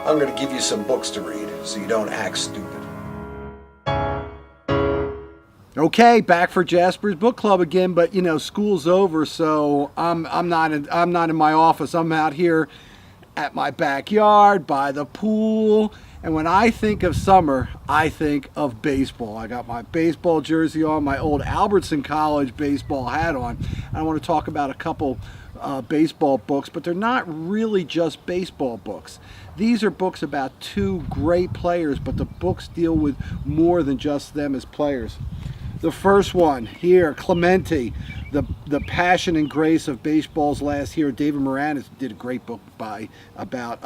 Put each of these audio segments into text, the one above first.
I'm going to give you some books to read so you don't act stupid. Okay, back for Jasper's book club again, but you know, school's over, so I'm not in my office. I'm out here at my backyard by the pool. And when I think of summer, I think of baseball. I got my baseball jersey on, my old Albertson College baseball hat on. I want to talk about a couple baseball books, but they're not really just baseball books. These are books about two great players, but the books deal with more than just them as players. The first one here, Clemente, the passion and grace of baseball's last hero. David Moranis did a great book about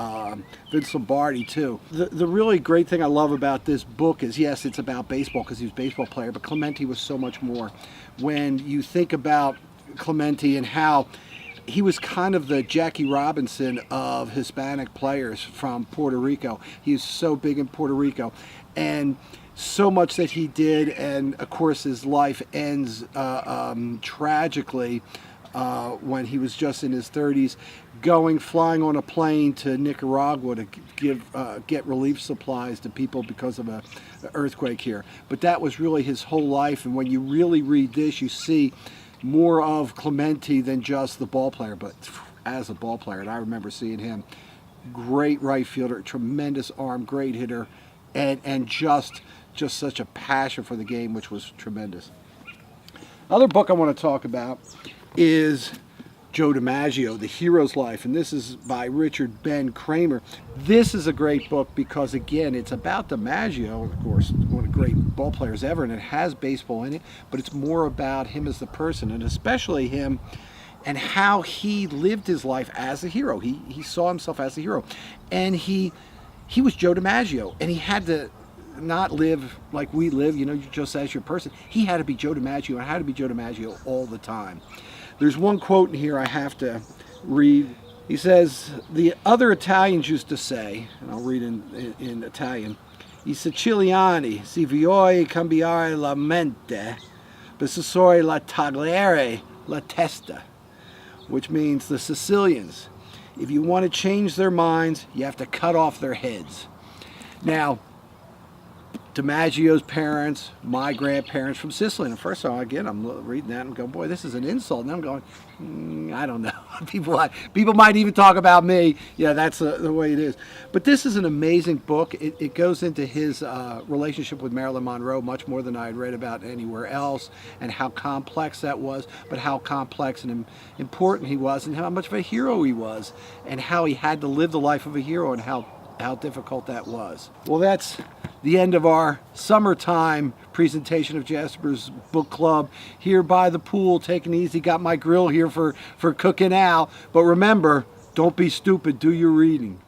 Vince Lombardi too. The really great thing I love about this book is, yes, it's about baseball because he was a baseball player, but Clemente was so much more. When you think about Clemente and how he was kind of the Jackie Robinson of Hispanic players from Puerto Rico. He was so big in Puerto Rico, and so much that he did, and of course his life ends tragically when he was just in his 30s, flying on a plane to Nicaragua to get relief supplies to people because of an earthquake here. But that was really his whole life, and when you really read this, you see more of Clemente than just the ball player, but as a ball player, and I remember seeing him, great right fielder, tremendous arm, great hitter, and just such a passion for the game, which was tremendous. Other book I want to talk about is Joe DiMaggio, The Hero's Life, and this is by Richard Ben Kramer. This is a great book because, again, it's about DiMaggio, of course, one of the great ball players ever, and it has baseball in it, but it's more about him as the person, and especially him and how he lived his life as a hero. He saw himself as a hero, and he was Joe DiMaggio, and he had to not live like we live, you know, just as your person. He had to be Joe DiMaggio, and had to be Joe DiMaggio all the time. There's one quote in here I have to read. He says, the other Italians used to say, and I'll read in Italian, I Siciliani, si vuoi cambiare la mente, bisogna la tagliare la testa, which means the Sicilians, if you want to change their minds, you have to cut off their heads. Now, DiMaggio's parents, my grandparents from Sicily. And the first time, again, I'm reading that and I'm going, boy, this is an insult. And I'm going, I don't know. People might even talk about me. Yeah, that's the way it is. But this is an amazing book. It goes into his relationship with Marilyn Monroe much more than I had read about anywhere else, and how complex that was, but how complex and important he was, and how much of a hero he was, and how he had to live the life of a hero, and how difficult that was. Well, that's the end of our summertime presentation of Jasper's book club here by the pool, taking it easy. Got my grill here for cooking out. But remember, don't be stupid, do your reading.